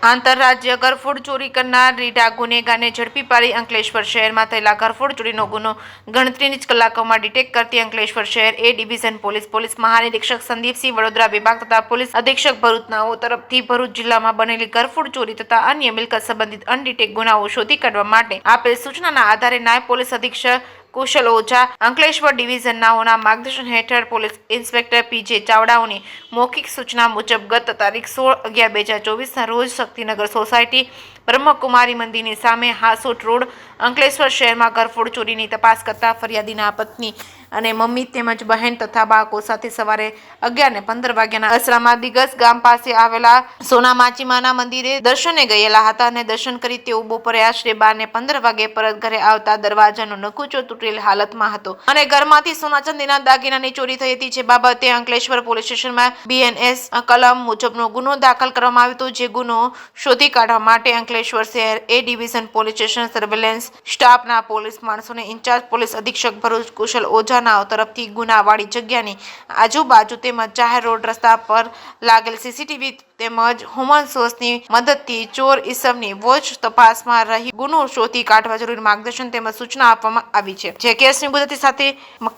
આંતરરાજ્ય ઘરફોડ ચોરી કરનાર રીઢા ગુનેગારને ઝડપી પાડી અંકલેશ્વર શહેરમાં થયેલા ઘરફોડ ચોરીનો ગુનો ગણતરીની જ કલાકોમાં ડિટેક્ટ કરતી અંકલેશ્વર શહેર એ ડિવિઝન પોલીસ મહાનિરીક્ષક સંદીપસિંહ વડોદરા વિભાગ તથા પોલીસ અધિક્ષક ભરૂચનાઓ તરફથી ભરૂચ જિલ્લામાં બનેલી ઘરફોડ ચોરી તથા અન્ય મિલકત સંબંધિત અનડિટેક્ટ ગુનાઓ શોધી કાઢવા માટે આપેલ સૂચનાના આધારે નાયબ પોલીસ અધિક્ષક કુશલ ઓઝા અંકલેશ્વર ડિવિઝનનાઓના માર્ગદર્શન હેઠળ પોલીસ ઇન્સ્પેક્ટર પીજે ચાવડાઓની મૌખિક સૂચના મુજબ ગત તારીખ 16/11/2024ના રોજ શક્તિનગર સોસાયટી બ્રહ્મકુમારી મંદિરની સામે હાસોટ રોડ અંકલેશ્વર શહેરમાં ઘરફોડ ચોરીની તપાસ કરતા ફરિયાદીના પત્ની અને મમ્મી તેમજ બહેન તથા બાળકો સાથે સવારે 11:15 વાગ્યાના અસરામાં દિગસ ગામ પાસે આવેલા સોના માચીમાના મંદિરે દર્શને ગયેલા હતા અને દર્શન કરી તેઓ બપોરે આશરે 12:15 વાગે પરત ઘરે આવતા દરવાજાનો નકુચો તૂટેલ હાલતમાં હતો અને ઘરમાંથી સોના ચાંદીના દાગીનાની ચોરી થઈ હતી, જે બાબતે અંકલેશ્વર પોલીસ સ્ટેશનમાં BNS કલમ મુજબનો ગુનો દાખલ કરવામાં આવ્યો હતો, જે ગુનો શોધી કાઢવા માટે અંકલેશ્વર શહેર A division police station surveillance સ્ટાફના પોલીસ માણસોને ઇન્ચાર્જ પોલીસ અધિક્ષક ભરૂચ કુશલ ઓઝાના તરફથી ગુનાવાળી જગ્યાની આજુબાજુ તેમજ જાહેર રોડ રસ્તા પર લાગેલ CCTV તેમજ હ્યુમન સોર્સની મદદથી ચોર ઈસમની વોચ તપાસમાં રહી ગુનો શોધી કાઢવા જરૂરી માર્ગદર્શન તેમજ સૂચના આપવામાં આવી છે। જે કેસની ગુજરાતી સાથે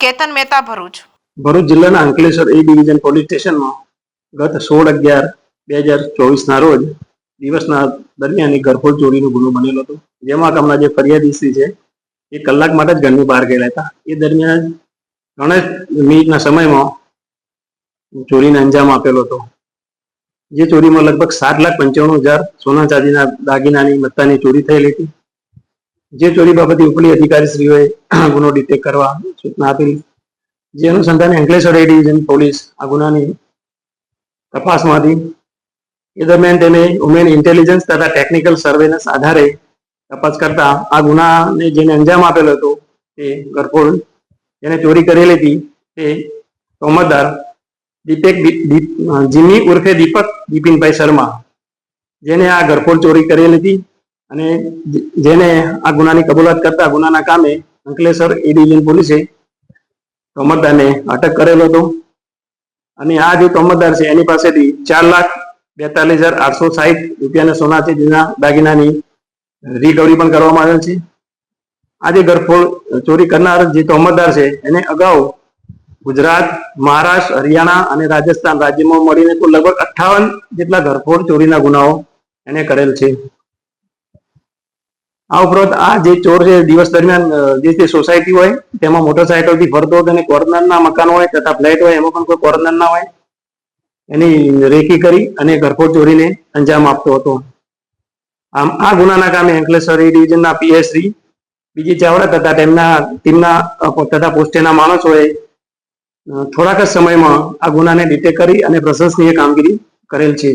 કેતન મહેતા ભરૂચ જિલ્લાના અંકલેશ્વર એ ડિવિઝન પોલીસ સ્ટેશનમાં ગત 16/11/2024ના રોજ દિવસના દરમિયાન એક ઘરફોડ ચોરીનો ગુનો બનેલો હતો, જેમાં હમણાં જે ફરિયાદી છે એ કલાક માટે જ ઘરની બહાર ગયેલા હતા। એ દરમિયાન 3 મિનિટના સમયમાં ચોરીને અંજામ આપેલો હતો, જે ચોરીમાં લગભગ 7,95,000 સોના ચાંદીના દાગીનાની મત્તાની ચોરી થયેલી હતી। જે ચોરી બાબતે ઉપલી અધિકારીશ્રીઓએ ગુનો ડિટેક્ટ કરવા સૂચના આપેલી, જે અનુસંધાને અંકલેશ્વર એ ડિવિઝન પોલીસ આ ગુનાની તપાસમાંથી એ દરમિયાન તેને વુમેન ઇન્ટેલિજન્સ તથા ટેકનિકલ સર્વેલન્સ આધારે તપાસ કરતા આ ગુનાને જેને અંજામ આપેલો હતો તે ઘરફોડ જેને ચોરી કરેલી હતી તે તોમતદાર જીમી ઉર્ફે દીપક બિપિનભાઈ શર્મા, જેને આ ઘરફોડ ચોરી કરેલી હતી અને જેને આ ગુનાની કબૂલાત કરતા ગુનાના કામે અંકલેશ્વર એ ડિવિઝન પોલીસે તોમતદારને અટક કરેલો હતો અને આ જે તોમતદાર છે એની પાસેથી 4,42,860 રૂપિયાના સોના ચાંદીના દાગીનાની રિકવરી પણ કરવામાં આવેલ છે। આ જે ઘરફોડ ચોરી કરનાર જે તોમતદાર છે એને અગાઉ ગુજરાત, મહારાષ્ટ્ર, હરિયાણા અને રાજસ્થાન રાજ્યમાં મળીને કુલ લગભગ 58 જેટલા ઘરફોડ ચોરીના ગુનાઓ એને કરેલ છે। આ ઉપરાંત આ જે ચોર છે દિવસ દરમિયાન જે સોસાયટી હોય તેમાં મોટરસાયકલથી ફરતો હતો અને કોર્નરના મકાન હોય તથા ફ્લેટ હોય એમાં પણ કોઈ કોર્નર ના હોય એની રેકી કરી અને ઘરફોડ ચોરીને અંજામ આપતો હતો। આમ આ ગુનાના કામે અંકલેશ્વર એ ડિવિઝનના PS શ્રી બીજી ચાવડા તથા તેમના ટીમના તથા પોસ્ટેના માણસોએ થોડાક જ સમયમાં આ ગુનાને ડિટેક્ટ કરી અને પ્રશંસનીય કામગીરી કરેલ છે।